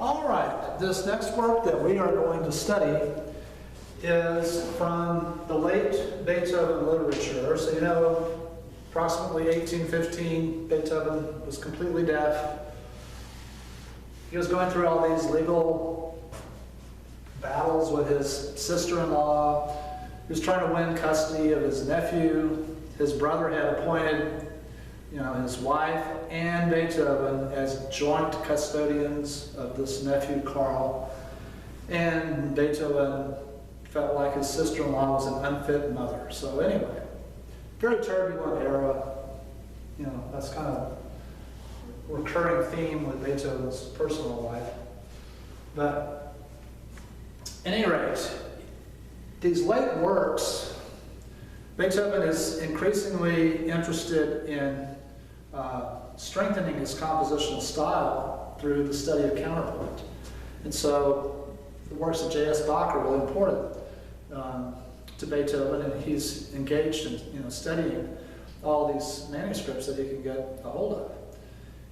All right, this next work that we are going to study is from the late Beethoven literature. So you know, approximately 1815, Beethoven was completely deaf. He was going through all these legal battles with his sister-in-law. He was trying to win custody of his nephew. His brother had appointed, his wife and Beethoven as joint custodians of this nephew, Carl. And Beethoven felt like his sister-in-law was an unfit mother. So anyway, very turbulent era. That's kind of a recurring theme with Beethoven's personal life. But at any rate, these late works, Beethoven is increasingly interested in strengthening his compositional style through the study of counterpoint. And so the works of J.S. Bach are really important to Beethoven, and he's engaged in studying all these manuscripts that he can get a hold of.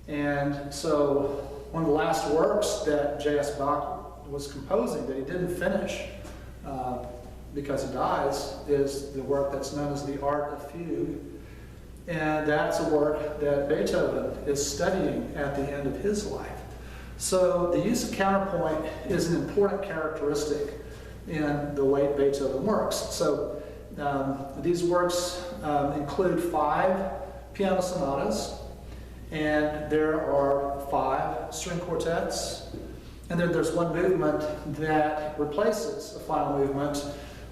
And so one of the last works that J.S. Bach was composing that he didn't finish because he dies is the work that's known as the Art of Fugue. And that's a work that Beethoven is studying at the end of his life. So the use of counterpoint is an important characteristic in the late Beethoven works. So these works include 5 piano sonatas, and there are 5 string quartets, and then there's one movement that replaces a final movement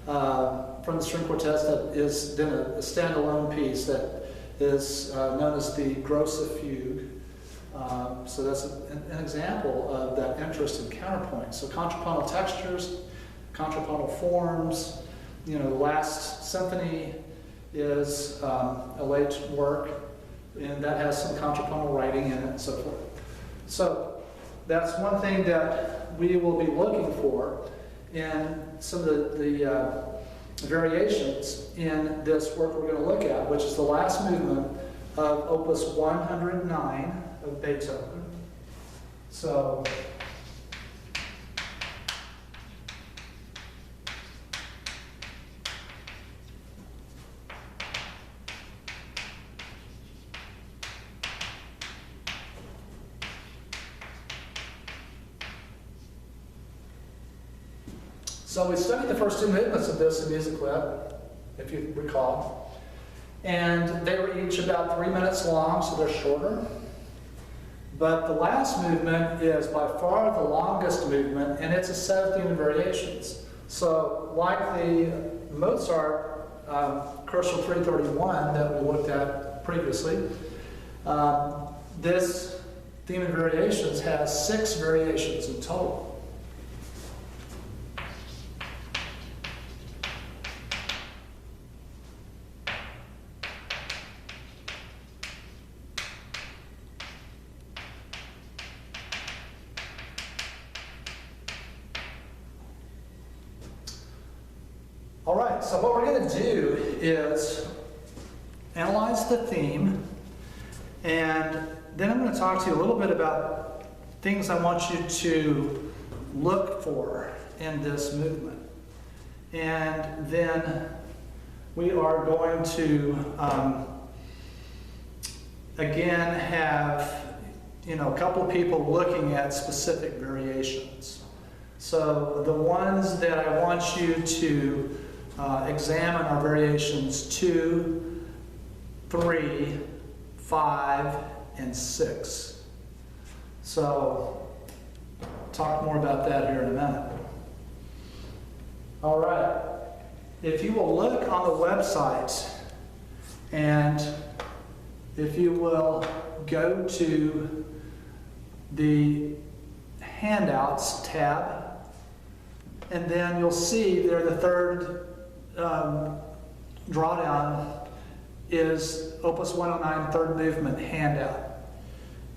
from the string quartets that is then a standalone piece that is known as the grosse fugue. So that's an example of that interest in counterpoint. So contrapuntal textures, contrapuntal forms. The last symphony is a late work, and that has some contrapuntal writing in it and so forth. So that's one thing that we will be looking for in some of the variations in this work we're going to look at, which is the last movement of Opus 109 of Beethoven. So we studied the first 2 movements of this in Music Lab, if you recall, and they were each about 3 minutes long, so they're shorter. But the last movement is by far the longest movement, and it's a set of theme variations. So like the Mozart Cursual 331 that we looked at previously, this theme and variations has 6 variations in total. All right, so what we're going to do is analyze the theme, and then I'm going to talk to you a little bit about things I want you to look for in this movement. And then we are going to, again, have a couple of people looking at specific variations. So the ones that I want you to examine are variations 2, 3, 5, and 6. So, talk more about that here in a minute. All right. If you will look on the website, and if you will go to the Handouts tab, and then you'll see there the third drawdown is Opus 109 third movement handout.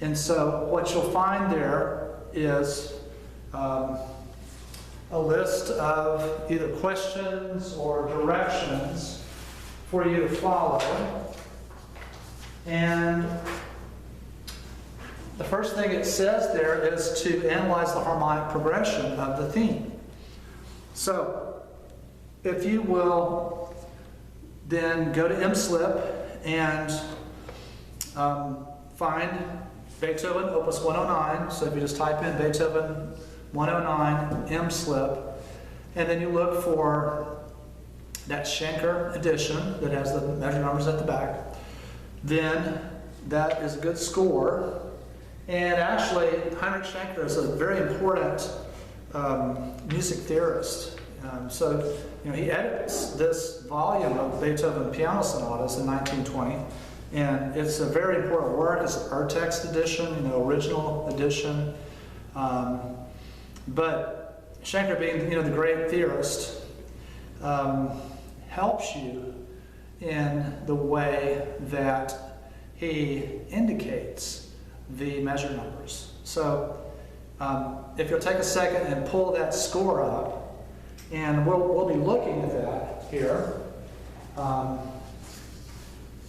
And so what you'll find there is a list of either questions or directions for you to follow. And the first thing it says there is to analyze the harmonic progression of the theme. So, if you will then go to M-slip and find Beethoven Opus 109. So if you just type in Beethoven 109 M-slip, and then you look for that Schenker edition that has the measure numbers at the back, then that is a good score. And actually, Heinrich Schenker is a very important music theorist. So, he edits this volume of Beethoven piano sonatas in 1920, and it's a very important work. It's an Urtext edition, original edition. But Schenker, being the great theorist, helps you in the way that he indicates the measure numbers. So, if you'll take a second and pull that score up, and we'll be looking at that here.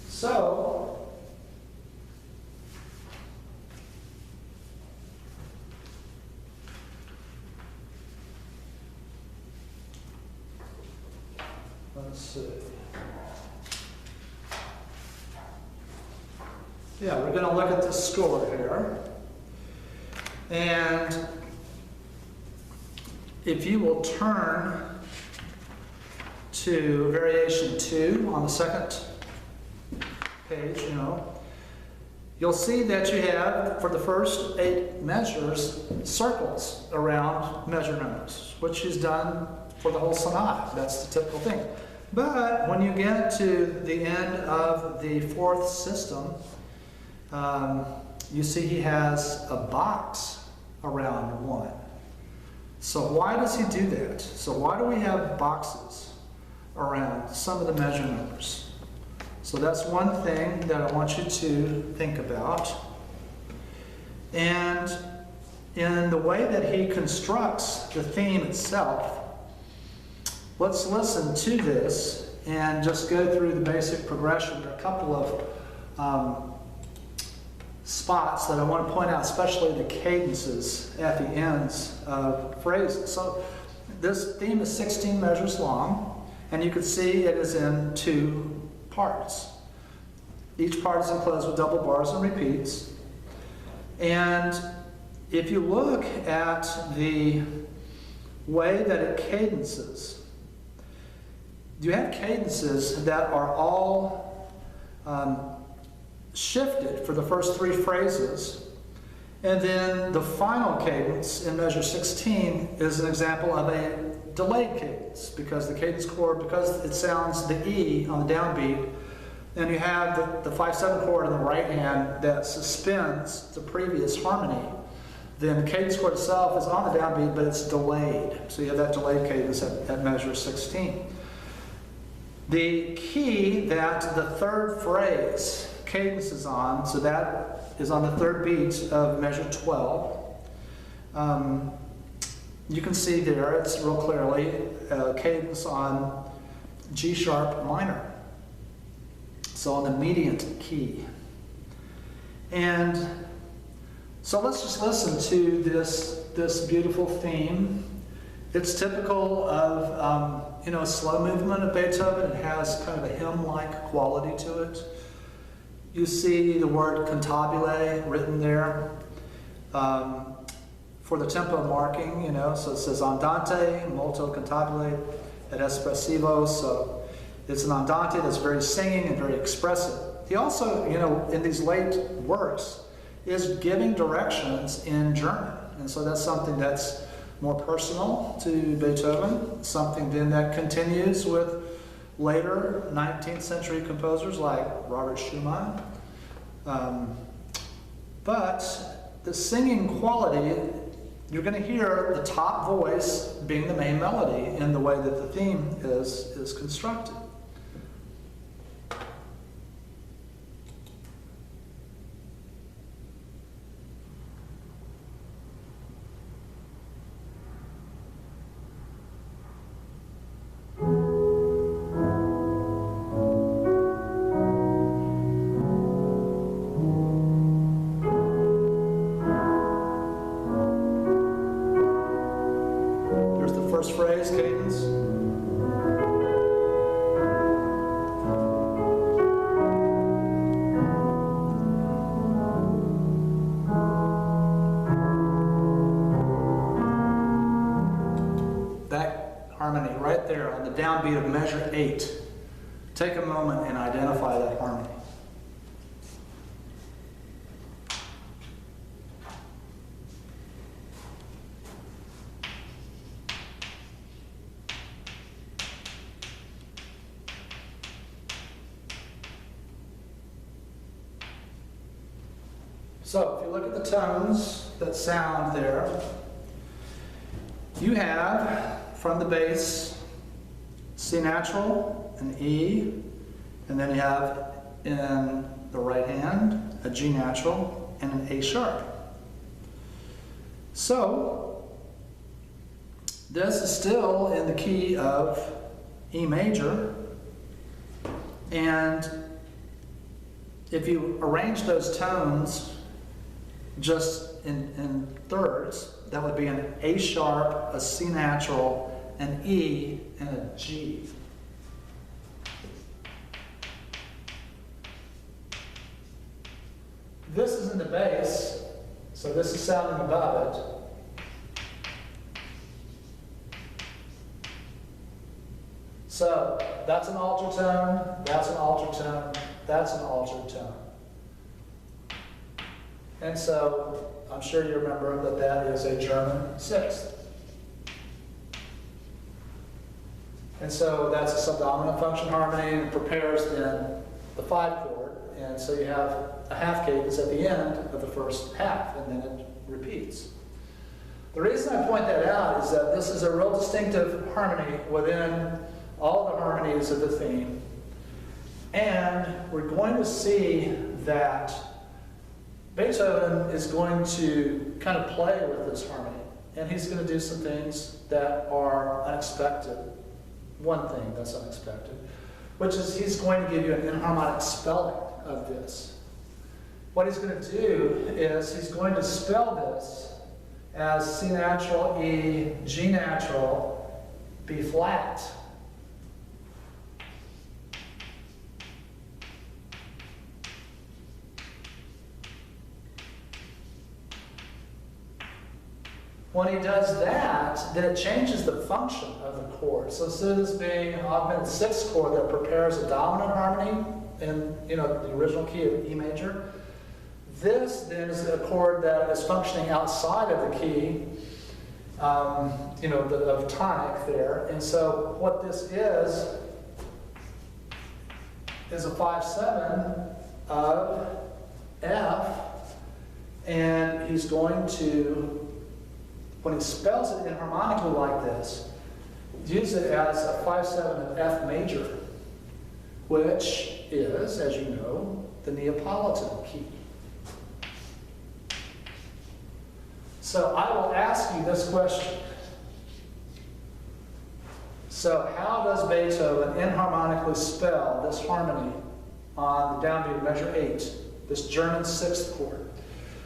So, let's see. Yeah, we're going to look at the score here. And if you will turn to variation 2 on the second page, you'll see that you have, for the first 8 measures, circles around measure numbers, which he's done for the whole sonata. That's the typical thing. But when you get to the end of the 4th system, you see he has a box around 1. So why does he do that? So why do we have boxes around some of the measure numbers? So that's one thing that I want you to think about. And in the way that he constructs the theme itself, let's listen to this and just go through the basic progression. There are a couple of spots that I want to point out, especially the cadences at the ends of phrases. So this theme is 16 measures long, and you can see it is in 2 parts. Each part is enclosed with double bars and repeats. And if you look at the way that it cadences, you have cadences that are all shifted for the first 3 phrases, and then the final cadence in measure 16 is an example of a delayed cadence, because the cadence chord, because it sounds the E on the downbeat, and you have the 5/7 chord in the right hand that suspends the previous harmony, then the cadence chord itself is on the downbeat, but it's delayed. So you have that delayed cadence at measure 16. The key that the 3rd phrase cadence is on, so that is on the 3rd beat of measure 12. You can see there, it's real clearly cadence on G sharp minor, so on the mediant key. And so let's just listen to this beautiful theme. It's typical of a slow movement of Beethoven. It has kind of a hymn-like quality to it. You see the word cantabile written there for the tempo marking, so it says andante, molto cantabile, et espressivo. So it's an andante that's very singing and very expressive. He also, in these late works, is giving directions in German. And so that's something that's more personal to Beethoven, something then that continues with later 19th century composers like Robert Schumann. But the singing quality, you're going to hear the top voice being the main melody in the way that the theme is constructed. first phrase, cadence. That harmony right there on the downbeat of measure 8. Take a moment and identify that harmony. So if you look at the tones that sound there, you have from the bass C natural, an E, and then you have in the right hand a G natural and an A sharp. So this is still in the key of E major, and if you arrange those tones just in thirds, that would be an A sharp, a C natural, an E, and a G. This is in the bass, so this is sounding above it. So that's an altered tone, that's an altered tone, that's an altered tone. And so I'm sure you remember that that is a German sixth. And so that's a subdominant function harmony, and prepares then the 5 chord. And so you have a half cadence at the end of the first half, and then it repeats. The reason I point that out is that this is a real distinctive harmony within all the harmonies of the theme. And we're going to see that Beethoven is going to kind of play with this harmony, and he's going to do some things that are unexpected. One thing that's unexpected, which is he's going to give you an inharmonic spelling of this. What he's going to do is he's going to spell this as C natural, E, G natural, B flat. When he does that, then it changes the function of the chord. So instead of this being an augmented sixth chord that prepares a dominant harmony in the original key of E major, this then is a chord that is functioning outside of the key, of tonic there. And so what this is a 5/7 of F, and he's going to, when he spells it inharmonically like this, use it as a 5/7 of F major, which is, as you know, the Neapolitan key. So I will ask you this question. So how does Beethoven inharmonically spell this harmony on the downbeat of measure 8, this German sixth chord?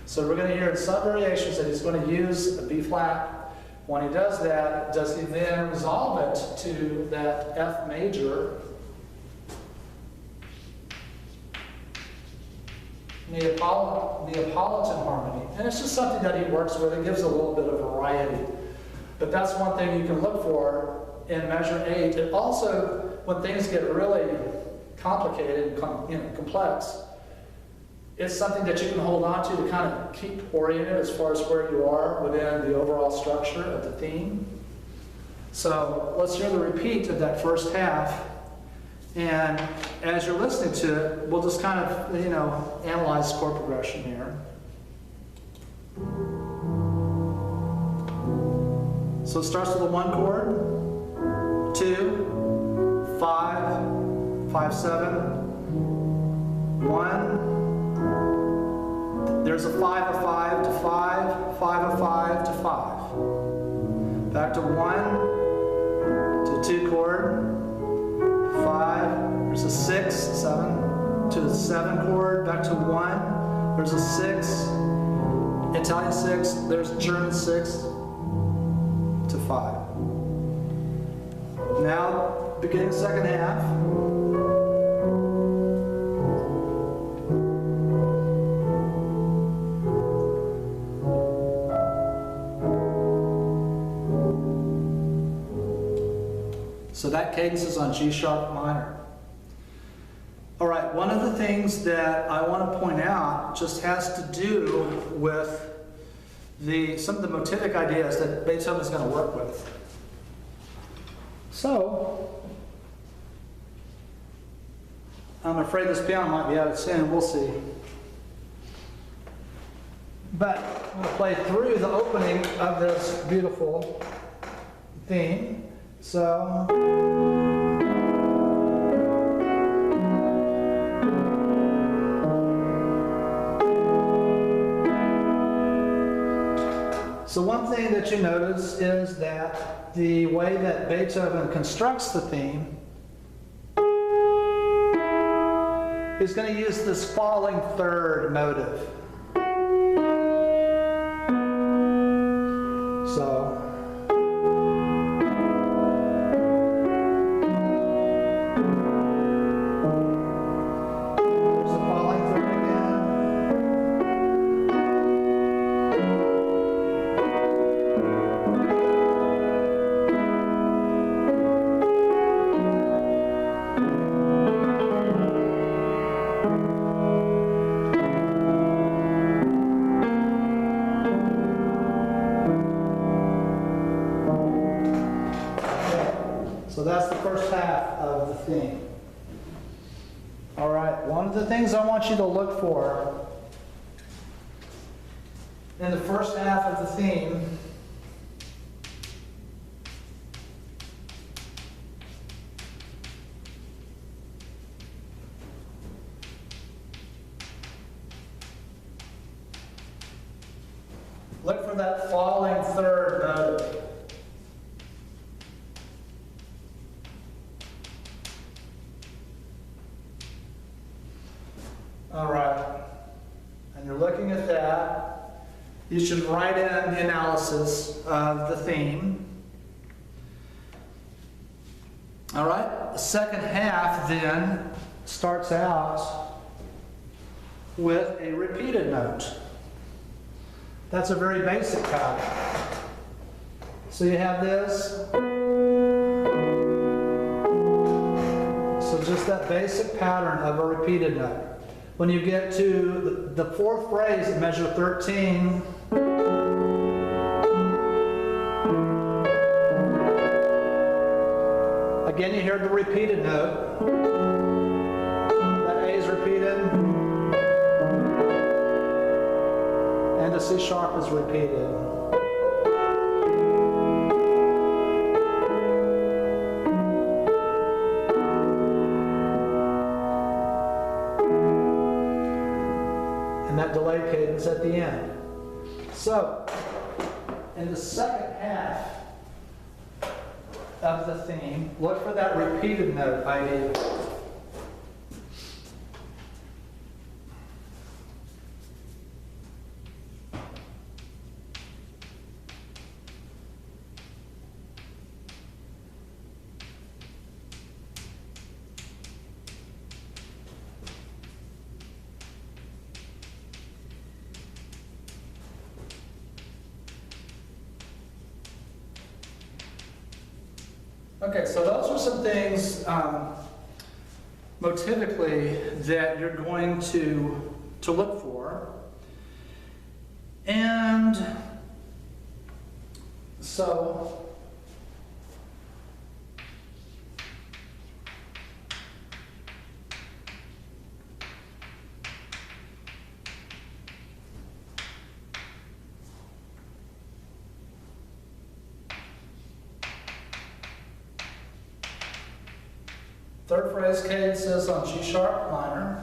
So we're going to hear in some variations that he's going to use a B flat. When he does that, does he then resolve it to that F major, Neapolitan harmony? And it's just something that he works with. It gives a little bit of variety. But that's one thing you can look for in measure 8. It also, when things get really complicated and complex, it's something that you can hold on to kind of keep oriented as far as where you are within the overall structure of the theme. So let's hear the repeat of that first half. And as you're listening to it, we'll just kind of, analyze chord progression here. So it starts with a 1 chord, 2, 5, 5/7, 1. There's a 5 of 5 to 5, 5 of 5 to 5. Back to 1 to 2 chord, 5. There's a 6, 7 to the 7 chord. Back to 1. There's a 6, Italian 6. There's German 6 to 5. now, beginning second half. So that cadence is on G sharp minor. All right, one of the things that I want to point out just has to do with some of the motivic ideas that Beethoven is going to work with. So, I'm afraid this piano might be out of tune, we'll see. But I'm going to play through the opening of this beautiful theme. So, one thing that you notice is that the way that Beethoven constructs the theme, he's going to use this falling third motive. So, there's a falling third again. So that's the first half of the theme. All right, one of the things I want you to look for in the first half of the theme look for that falling third motive. All right, and you're looking at that. You should write in the analysis of the theme. All right, the second half then starts out with a repeated note. That's a very basic pattern. So you have this. So just that basic pattern of a repeated note. When you get to the fourth phrase in measure 13, again you hear the repeated note. That A is repeated, and the C sharp is repeated. And that delay cadence at the end. So, in the second half of the theme, look for that repeated note idea. Okay, so those are some things motivically that you're going to look for. And so third phrase cadences on G sharp minor.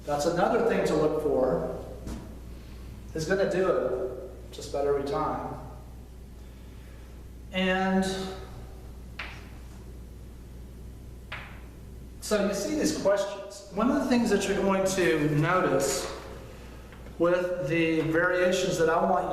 That's another thing to look for. He's going to do it just about every time. And so you see these questions. One of the things that you're going to notice with the variations that I want you